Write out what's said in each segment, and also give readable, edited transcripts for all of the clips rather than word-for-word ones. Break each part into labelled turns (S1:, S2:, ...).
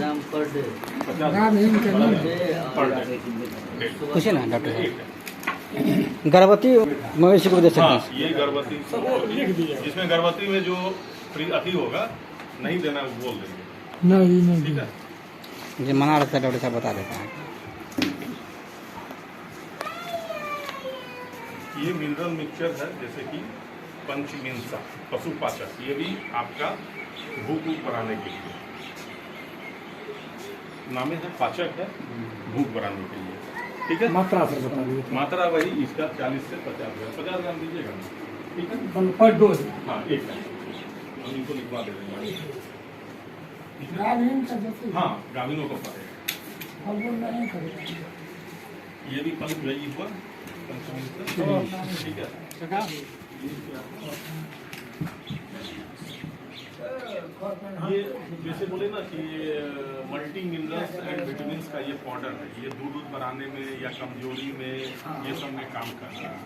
S1: ग्राम per day.
S2: 50
S3: पूछे ना doctor साहब, गर्भवती मवेशी को दे सकते
S2: हाँ,
S3: हैं?
S2: ये गर्भवती जिसमें गर्भवती में जो अति होगा नहीं देना वो बोल देंगे।
S4: नहीं
S2: ठीक है,
S3: जो मना रहता है डॉक्टर साहब बता देता है।
S2: ये मिनरल मिक्सचर है, जैसे कि पंचमिंसा पशुपाचक, ये भी आपका भूख बढ़ाने के लिए, नामे है पाचक है, भूख बढ़ाने के लिए। ठीक है,
S4: मात्रा से बता दीजिए।
S2: मात्रा वही इसका 40 से 50 ग्राम, 50 ग्राम दीजिएगा ना। ठीक है,
S4: पर डोज
S2: हाँ एक टाइम हम इनको लिखवा दे देंगे। हाँ, गाभिनों को पड़ेगा। ये भी पंच वही हुआ पंचमिंसा। ठीक है, ये जैसे बोले ना कि मल्टी मिनरल्स एंड विटामिन्स का ये पाउडर है, ये दूध बढ़ाने में या कमजोरी में ये सब में काम करता है।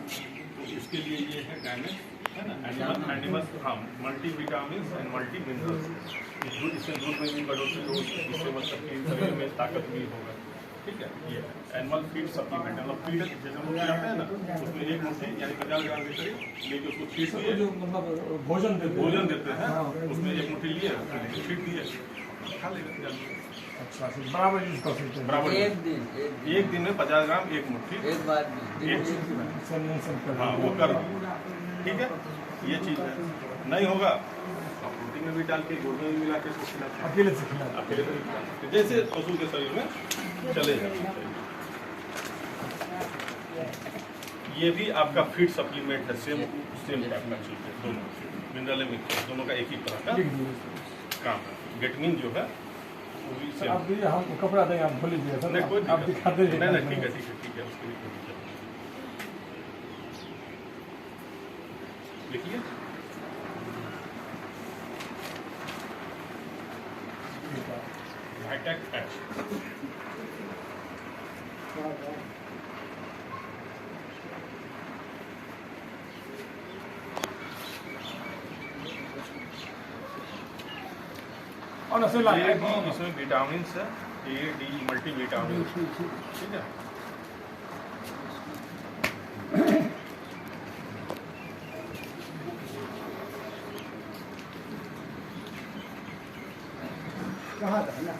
S2: तो इसके लिए ये है डायमेंड, है ना, एनिमल हाँ, multi vitamins and multi minerals. इससे दूध में भी बढ़ोतरी होगी, इससे मतलब कि शरीर में ताकत भी होगा। ठीक है, ये एनिमल फीड सप्लीमेंट, मतलब फीड जैसे हम जाते हैं ना, उसमें एक मुट्ठी यानी 50 ग्राम के करीब लेके उसको फीड दिए,
S4: मतलब भोजन
S2: देते हैं, उसमें एक मुट्ठी लिए फीड दिए, खा लेगा।
S4: अच्छा, बराबर यूज कर सकते हैं।
S2: बराबर एक दिन में 50 ग्राम एक मुट्ठी
S1: एक बार
S2: हाँ वो कर। ठीक है, ये चीज़ है। नहीं होगा आप रोटी में भी डाल के गुड़ में भी मिला के
S4: अकेले से खिला
S2: अकेले से जैसे पशु के शरीर में चलेगा। ये भी आपका फीड सप्लीमेंट है, सेम टाइप का चीज है, दोनों मिनरल मिक्सचर दोनों का एक ही तरह का काम है। गेटमिन जो है वो भी सेम।
S4: आप दीजिए, हम कपड़ा देंगे, आप बोल लीजिए सर,
S2: नहीं कोई
S4: आप दिखाते
S2: नहीं, नहीं ठीक है उसके लिए कोई दिक्कत नहीं। लिखिए हाईटेक एच।
S4: और
S2: इसमें विटामिन है, ए डी मल्टी विटामिन। ठीक है,
S4: कहाँ था ना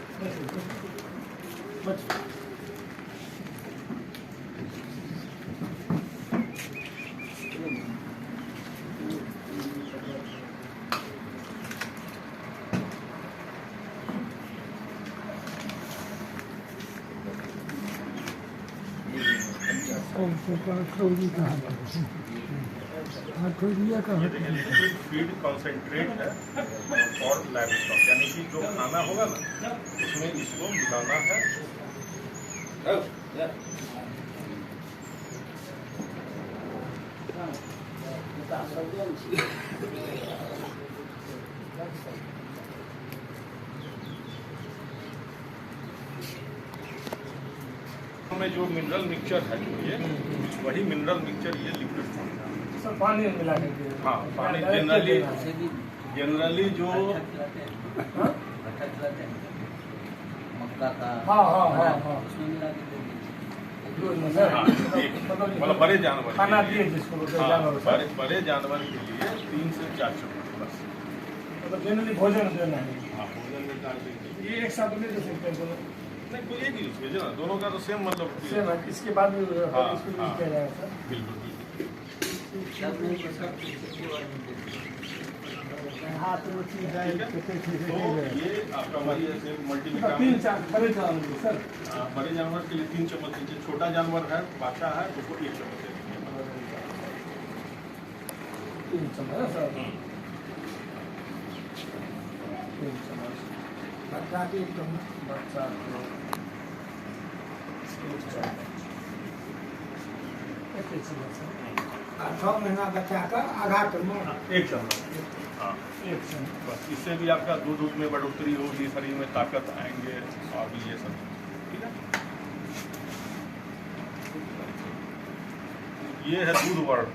S2: फीड कॉन्सेंट्रेट है और लाइव स्टॉक, यानी कि जो खाना होगा ना उसमें इसको मिलाना है। में जो मिनरल मिक्सचर है जो ये वही मिनरल मिक्सचर ये लिक्विड फॉर्म है।
S4: सर पानी में मिला के
S2: हाँ, पानी जनरली जो
S1: मक्का का
S4: हाँ
S1: उसमें मिला के दे
S2: मतलब बड़े जानवर
S4: खाना दिए जिसको
S2: बड़े जानवर के लिए 3 से 4 चम्मच बस।
S4: मतलब जनरली भोजन देना है।
S2: हाँ, भोजन में डाल देंगे।
S4: ये एक साथ नहीं दे सकते दोनों,
S2: नहीं कोई एक यूज कीजिए ना, दोनों का तो सेम मतलब
S4: सेम है। इसके बाद भी
S2: हाँ,
S4: इसको यूज किया जाएगा सर।
S2: बिल्कुल
S4: हाथ में चीज जाए
S2: तो ये आपका वही है सेम मल्टी
S4: 3-4 बड़े जानवर सर।
S2: बड़े जानवर के लिए 3 चम्मच दीजिए, छोटा जानवर है बाछा है उसको 1 चम्मच दे दीजिए।
S4: 3 चम्मच सर, 3 चम्मच बच्चा के 1 चम्मच, बच्चा को 1 चम्मच, 1 चम्मच सर। 6 महीना बच्चा का आधा चम्मच,
S2: 1 चम्मच। हाँ,
S4: 1 चम्मच
S2: बस इससे भी आपका दूध में बढ़ोतरी होगी, शरीर में ताकत आएंगे और भी ये सब। ठीक है, ये है दूध वर्ड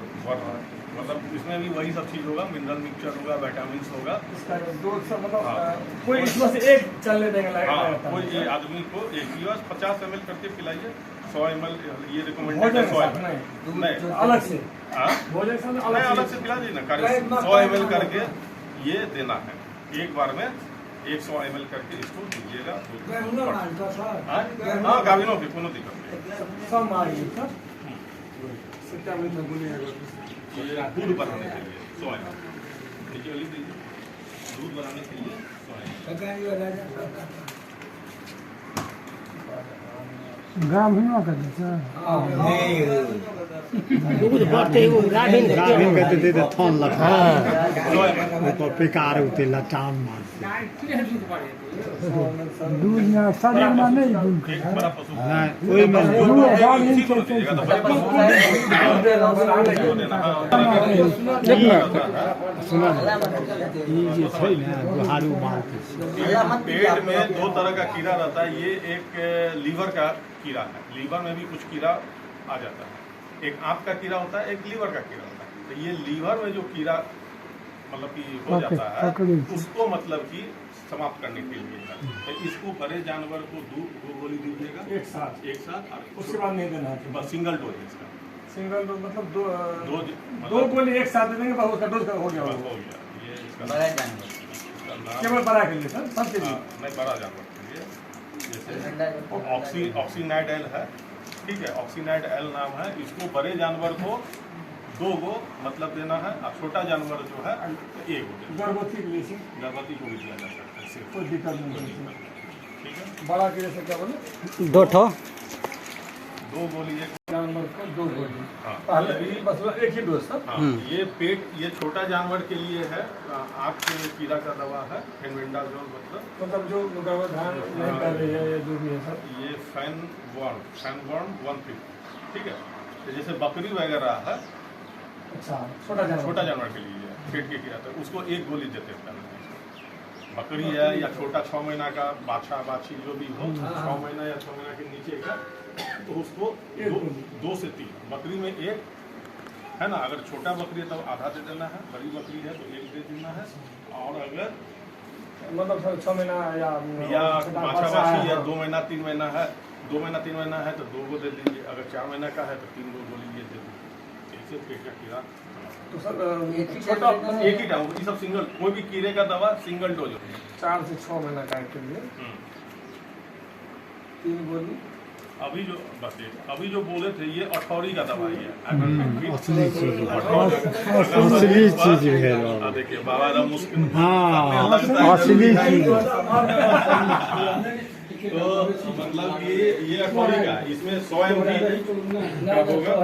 S2: मतलब इसमें भी वही सब चीज़ होगा, मिनरल मिक्सचर होगा, विटामिन होगा।
S4: इसका दूध से मतलब
S2: हाँ।
S4: कोई इसमें से एक चलने देंगे
S2: हाँ,
S4: लगता
S2: कोई
S4: है।
S2: ये आदमी को एक गिलास 50 ml करके पिलाइए, 100 ml ये रिकमेंडेड
S4: भोजन
S2: है,
S4: के
S2: 100
S4: साथ
S2: ml
S4: नहीं,
S2: नहीं,
S4: अलग से
S2: हाँ
S4: भोजन के साथ
S2: नहीं, अलग से पिला दीजिए ना, 100 ml करके ये देना है, एक बार में 100 ml करके इसको दीजिएगा। हाँ गाभिनों की कोनो दिक्कत नहीं।
S4: सब मारिए सर सत्या में बोलिएगा
S2: ये दूध बनाने के लिए 100 ml नीचे वाली दीजिए, दूध बनाने के लिए 100 ml।
S4: ग्रामीणों का जैसा
S3: दूध बढ़ते ही वो गाभिन
S5: गाभिन के दे दे थन लगा
S3: हाँ।
S2: 100 ml
S5: ऊपर पिकार उते लटान मार
S4: दूध में शरीर में नहीं दूध
S2: एक बड़ा पशु
S5: नहीं ओई में
S2: इसी को दीजिएगा तो देना।
S5: सुना ई जे छै ने गुहारू मार के
S2: पेट में दो तरह का कीड़ा रहता है, ये एक लीवर का कीड़ा है, लीवर में भी कुछ कीड़ा आ जाता है, एक आंत का कीड़ा होता है, एक लीवर का कीड़ा होता है। तो ये लीवर में जो कीड़ा मतलब कि हो जाता है उसको मतलब कि समाप्त करने के लिए है। तो इसको बड़े जानवर को दो गोली दीजिएगा
S4: एक साथ
S2: और
S4: उसके बाद नहीं देना है।
S2: बस सिंगल डोज है इसका,
S4: सिंगल डोज मतलब
S2: दो
S4: दो
S2: मतलब
S4: गोली एक साथ दे देंगे बस उसका डोज हो गया
S2: बस
S4: होगा।
S2: हो गया। ये इसका
S1: बड़ा जानवर
S2: इसका नाम
S4: केवल बड़ा के लिए सर सब के लिए
S2: हाँ, नहीं बड़ा जानवर के लिए जैसे ऑक्सीनाइड एल है, ठीक है, ऑक्सीनाइड एल नाम है, इसको बड़े जानवर को 2 गो मतलब देना है और छोटा जानवर जो है 1 गो देना है।
S4: गर्भवती के लिए से
S2: गर्भवती को भी दिया जा सकता है सिर्फ,
S4: कोई दिक्कत नहीं है।
S2: ठीक है।
S4: बड़ा के लिए से क्या बोले
S3: 2 ठो
S2: 2 गोली एक
S4: जानवर को 2 गोली
S2: हाँ,
S4: पहले
S2: ये-
S4: बस एक ही डोज सर।
S2: हाँ, ये पेट ये छोटा जानवर के लिए है, आँख के कीड़ा का दवा है फेनविंडाजोल
S4: मतलब जो गर्भधारण नहीं कर रही है या जो भी है सर
S2: ये फैनबॉर्न 150, ठीक है। तो जैसे बकरी वगैरह है,
S4: अच्छा छोटा
S2: जानवर के लिए है, पेट के कीड़ा, तो उसको 1 गोली देते हैं। बकरी है या छोटा 6 महीना का बाछा बाछी जो भी हो, 6 महीना या 6 महीना के नीचे का, तो उसको 2 से 3, बकरी में 1 है ना, अगर छोटा बकरी है तो आधा दे देना है, बड़ी बकरी है तो 1 दे देना है, और अगर
S4: मतलब सर 6 महीना
S2: या बाछा बाछी या 2 महीना 3 महीना है, 2 महीना 3 महीना है तो 2 गो दे दीजिए, अगर 4 महीना का है तो 3 गो गोली ये दे दीजिए। ऐसे पेट का कीड़ा
S4: तो सर
S1: छोटा
S2: एक ही टाइम, ये सब सिंगल, कोई भी कीड़े का दवा सिंगल डोज होती है।
S4: 4 से 6 महीना का के लिए 3 गोली।
S2: अभी जो बस ये अभी जो बोले थे ये अठौरी का दवाई है,
S5: असली चीज
S2: अगर-
S5: असली चीज है
S2: हाँ, देखिए बाबा राम मुस्किन
S5: हाँ,
S2: लगता है।
S5: असली चीज
S2: तो मतलब ये अठौरी का, इसमें 100 ml का होगा,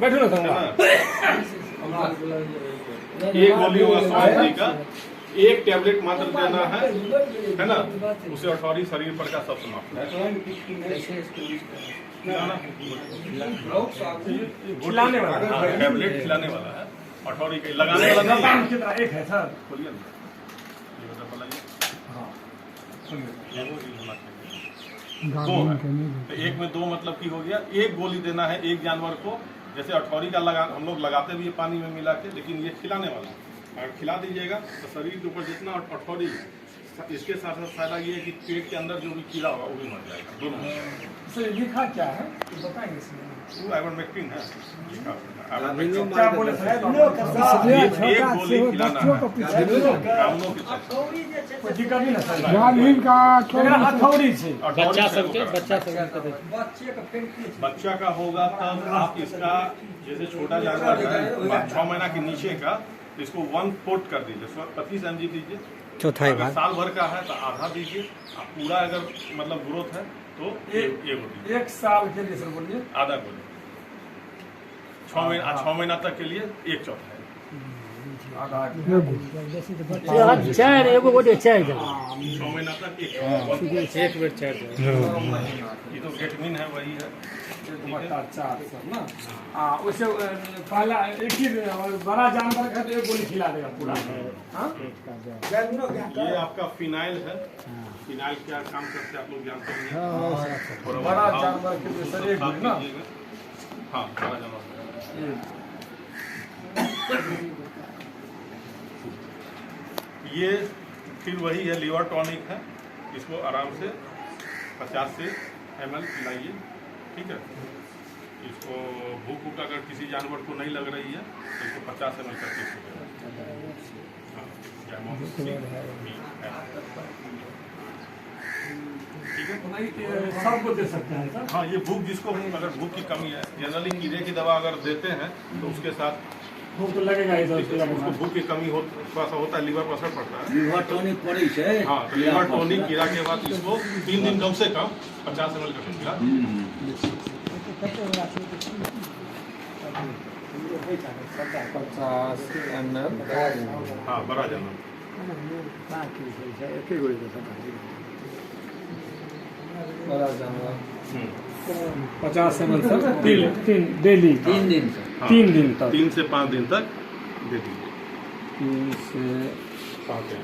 S4: बैठो ना
S2: है
S4: संगा
S2: ना? एक गोली होगा 100 ml का, 1 टैबलेट मात्र देना है ना, उसे अठौरी शरीर पर का सब समाप्त
S4: खिलाने वाला
S2: हाँ, टैबलेट खिलाने वाला है, अठौरी के लगाने वाला नहीं है।
S4: कितना एक है सर
S2: खोलिए ना, ये वाला बनाइए। ये वो ही होना चाहिए। 2 है तो 1 में 2 मतलब की हो गया, 1 गोली देना है एक जानवर को, जैसे अठौरी का लगा हम लोग लगाते भी है पानी में मिला के, लेकिन ये खिलाने वाला है। अगर खिला दीजिएगा तो शरीर के ऊपर जितना अठौरी, इसके साथ साथ फायदा ये है कि पेट के अंदर जो भी कीड़ा होगा वो भी मर जाएगा, दोनों।
S4: सर लिखा क्या है तो बताएंगे इसमें
S2: वो आइवरमेक्टिन है, लिखा हुआ है।
S4: क्या बोले सर
S2: एक गोली खिलाना है गाँवों के साथ।
S4: कोई दिक्कत नहीं ना सर
S5: ग्रामीण का
S4: हथौड़ी से
S2: बच्चा सबके
S1: बच्चा
S2: बच्चा का होगा तब आप इसका, जैसे छोटा जानवर है 6 महीना के नीचे का, तो इसको 1/4 कर दीजिए, 25 mg दीजिए।
S3: चौथाई
S2: अगर
S3: भाग
S2: साल भर का है तो आधा दीजिए, आप पूरा अगर मतलब ग्रोथ है तो ये दीजिए,
S4: 1 साल के लिए सर बोलिए
S2: आधा गोली। 6 महीना तक के लिए 1/4
S4: आधा
S3: चार एगो गोटे 4 जन
S2: 6 महीना तक 1/4।
S3: एक बेर 4 जन
S2: ये तो विटामिन है, वही है।
S4: 4 सर ना उसे पहला एक ही बड़ा जानवर का तो 1 गोली खिला देगा पूरा। हाँ
S2: ये आपका फिनाइल है, फिनाइल क्या काम करते हैं आप लोग जानते होंगे।
S4: बड़ा जानवर के लिए सर 1 गोली ना
S2: हाँ, बड़ा जानवर ये फिर वही है लीवर टॉनिक है, इसको आराम से 50 से ml पिलाइए, ठीक है। इसको भूख वूख अगर किसी जानवर को नहीं लग रही है तो इसको 50 ml करके ठीक है।
S4: सबको दे सकते हैं सर।
S2: हाँ, ये भूख जिसको अगर भूख की कमी है, जनरली कीड़े की दवा अगर देते हैं तो उसके साथ
S4: भूख तो लगेगा ही सर।
S2: उसको भूख की कमी थोड़ा सा होता है, लीवर पर असर पड़ता है।
S1: लिवर टॉनिक पड़ी है।
S2: हाँ, तो लीवर टॉनिक कीड़ा के बाद इसको 3 दिन कम से कम 50 ml करके पिला।
S4: 50 ml।
S2: हाँ, बड़ा जानवर।
S4: बड़ा जानवर 50 ml सर, तीन डेली
S1: 3 दिन से।
S2: हाँ,
S4: 3 दिन तक।
S2: 3 से 5 दिन तक दे दीजिए।
S4: 3 से
S2: 5 दिन